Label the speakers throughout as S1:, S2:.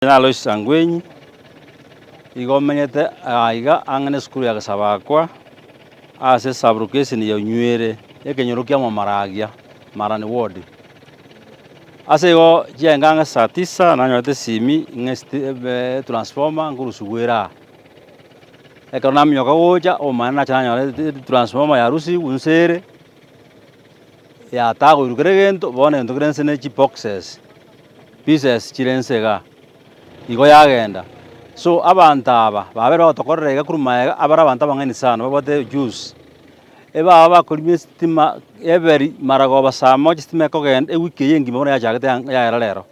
S1: Alois Sangwenyi igomenyete aiga ang'ane skuru ya Gasabakwa ase subrogation ya Nywere ekenyoro kia Maragia Marani ward ase igo chienga ang'e saa 9 nanyorete simi ng'e transformer ngurusugwera ekero naminyoka gocha omanyene nacha nanyorete transformer ya Rusi unsere yatagoirwa kere gento bono egento kere nse na chiboxes pieces chire nse iga igo yagenda so abanto aba babere bagotokorera iga korwa maega abare abanto abang'ani sana babwate juice ebaba bakorire estima eberi maragoba saa moja estima ekogenda ewiki eye engima bono yachagete yaera rero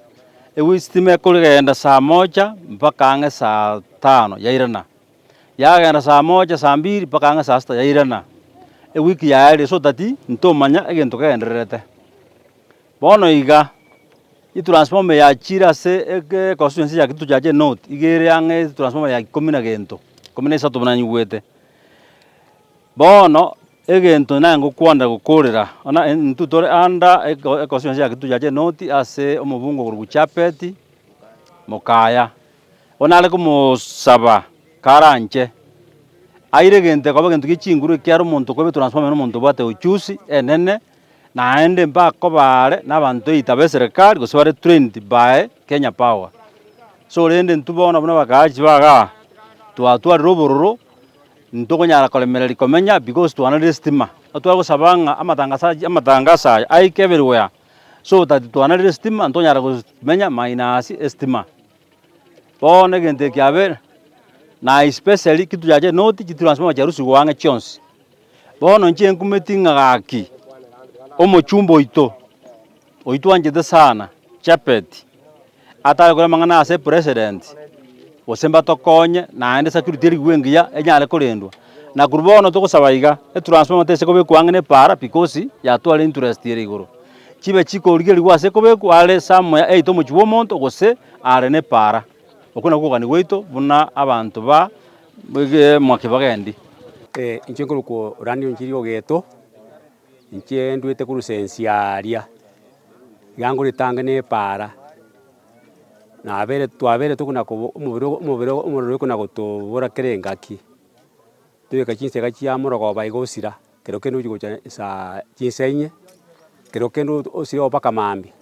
S1: estima ekogenda saa moja mpaka ang'e saa 5 yairana yagenda saa moja saa 2 mpaka ang'e saa 6 yairana ewiki yaerie so tati ntomanya egento kegendererete bono iga transformer yachire ase constituency ya Kitutu chache north igere ang'e transformer ya 10 na gento 13 buna nyigwete bono egento naye ngokwanda gokorera ona ntutore anda constituency ya Kitutu chache north ase omobungo korwa Chapet Mokaya ona are komosaba karanche aire gento koba gento gichinguru ekiara omonto kobe transformer na omonto bwate uchusi enene naende mpaka bare n'abanto eitaba eserikari gose bare trained by Kenya Power so rende ntubona buna bakachi baga twatwarire obororo ntokonyara koremereri komenya because twanarire stima atwagosaba ng'a amatangasa aya aike everywhere so tati twanarire stima ntonyara komenya minus estima bono egento ekiabere na especially Kitutu chache north chitransformer chia Rusi gwang'e chionsi bono inche nkumeti ng'a gaki omochumba oito anchete sana Chapet atare kore mang'ana ase president gose mbatokonye naende security erigwe engiya enyare korendwa na korwa bono togosaba iga transformer tese kobekwa ang'e na epara because yatware interest ere igoro chibe chikorigerigwa ase kobekwa are somewhere either omochie bwa omonto gose are na epara okwo nakwo okogani gwaito buna abanto ba mwaki bagendi
S2: inche nkorokwa orani onchiri ogeto inche ndwete korwa sensi aria iga ngoritange na epara twabere tokona omorero okona gotobora kere engaki toyoka chinsega chia morogoba iga osira kero kende ochi gocha saa chinsa 4 kero kende osire mpaka mambia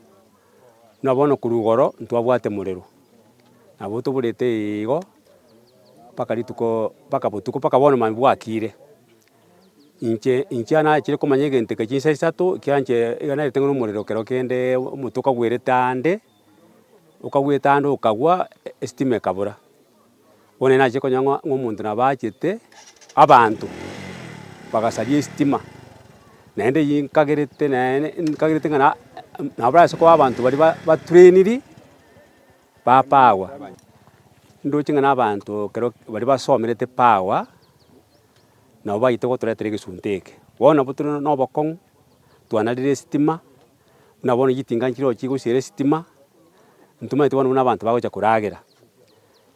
S2: buna bono korwa igoro ntwabwate morero nabo toborete igo mpaka rituko mpaka botuko mpaka bono mambia bwakire inche nachire komanya egento eke chinsa 3 ekianche iga narete ng'ore omorero kero kende omoto okagwerete ande okagwa estima ekabora bono nachire konya ng'a omonto nabo achete abanto bagasaria estima naende nkagerete ng'a nabo barase koba abanto bari batrainiri ba power ndoche ng'a na abanto kero bari basomerete power nabo baite gotoretera egesunta eke bono nabo tore na obokong'u twanarire estima buna bono chitinga nchire chigosiera estima ntomaete bono buna abanto bagocha koragera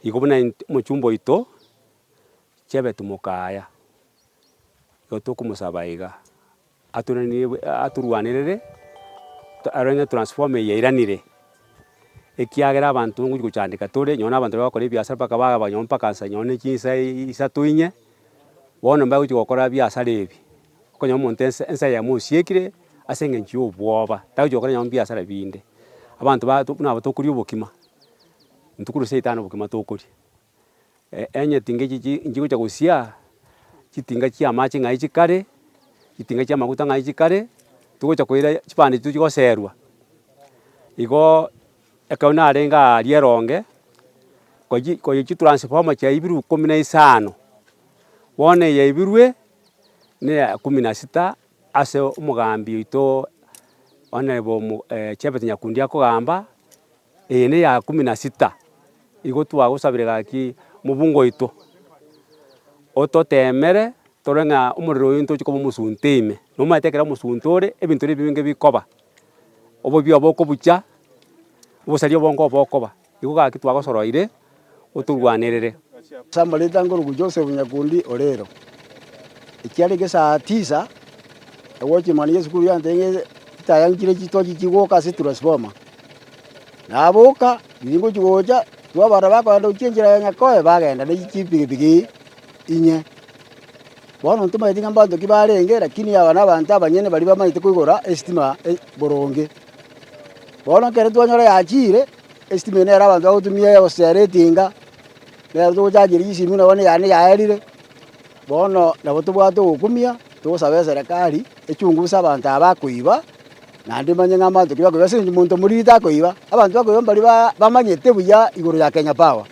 S2: igo buna omochumba oito Chebet Mokaya igo tokomosaba iga aturwanirere arenge transformer yairanire ekiagera abanto ngochi gochandeka tore nyowe na abanto bagokora ebiasara mpaka bagaba nyowe mpaka nsa nyowe na chinsa 3 4 bono mbagochi gokora biasara ebi okonya omonto ensa yamo osiekire ase eng'encho ya obwoba tagochi gokora nyamu biasara binde abanto nabo tokoria obokima ntuko saa 5 obokima tokoria enye tinga echi nchigocha gosia chitinga chia amache ng'ai chikare chitinga chia amaguta ng'ai chikare togocha koira chipande tochigoserwa igo ekero narenge aria eronge konya chitransformer chiaibirwe 15 bono yaibirwe na ya 16 ase omogambi oito Honorable Chebet Nyakundi akogamba na ya 16 igo twagosabire gaki mobungo oito ototemere tore ng'a omorero oyo ntochi koba omosunta ime nomaete ekero omosunta ore ebinto ebi binge bikoba obobio bokobucha obosaria obongo bokoba igo gaki twagosoroire otorwanerere
S3: Sambaleta ngoro Joseph Nyakundi orero ekiarege saa 9 ewochi mani yesukuru yantenge tayangire chitochi chigoka ase transformer naboka biringo chigocha twabara bakwenda uchenjera ya nyakoe bagenda na ikipigipigi inye bono ntumaiti ngamba bantu kibarenge lakini aba n'abantu abanyene bari bamaite kwigora estima boronge bono kere twanyora yachire estima nera abantu bagutumia oseratinga nera tugujajira isimu nabone yani yaerire bono nabo tubwate gukumia tugusabe serikali echungusa abantu abakuiba nandi manye ng'abantu kibakuiba sinji muntu murita kuiba abantu bakuiba bari bamanyete buya iguru ya Kenya Power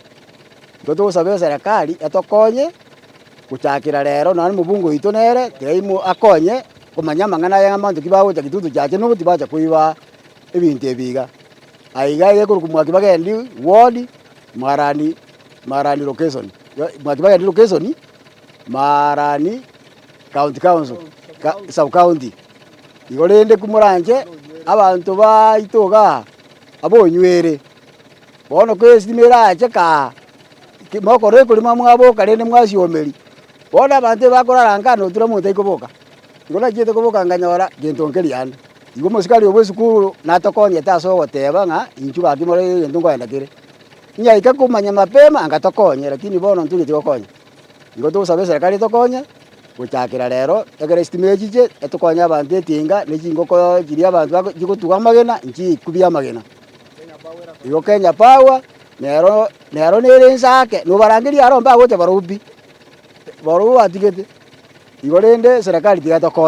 S3: ngo tugusabe serikali etokonye guchakira rero nani mubungu witũ nere teimu akonye kumanya mang'ana ya ng'abantu kibagucha gitutu chache nubuti bacha kuiba ebintu ebiga aiga yekuru kumwaki bagendi ward Marani location mwaki bagendi location Marani county council sub county igorende kumuranje abantu baitoga abonywere bono kwestimira acheka kimokore kuri mamwabo karene mwasiomeri bona abantu bakoraranga no tura muntu ikoboka ngona jete koboka nganyora gento nkerianda igo musikali obwe sukuru natokonye taso goteba nga inchu bakimore gento ngoenda kire nya ikakumanya mapema angatokonye lakini bono ntugite gokonya igo tusabe serikali tokonye guchakira rero egere estimate je etokonya abantu etinga nejingoko jiri abantu jigutuga magena inchi kubya magena igo Kenya Power nero nere nsake no barangiri aromba gote barubi baru atigete igorende serikali tigatokonya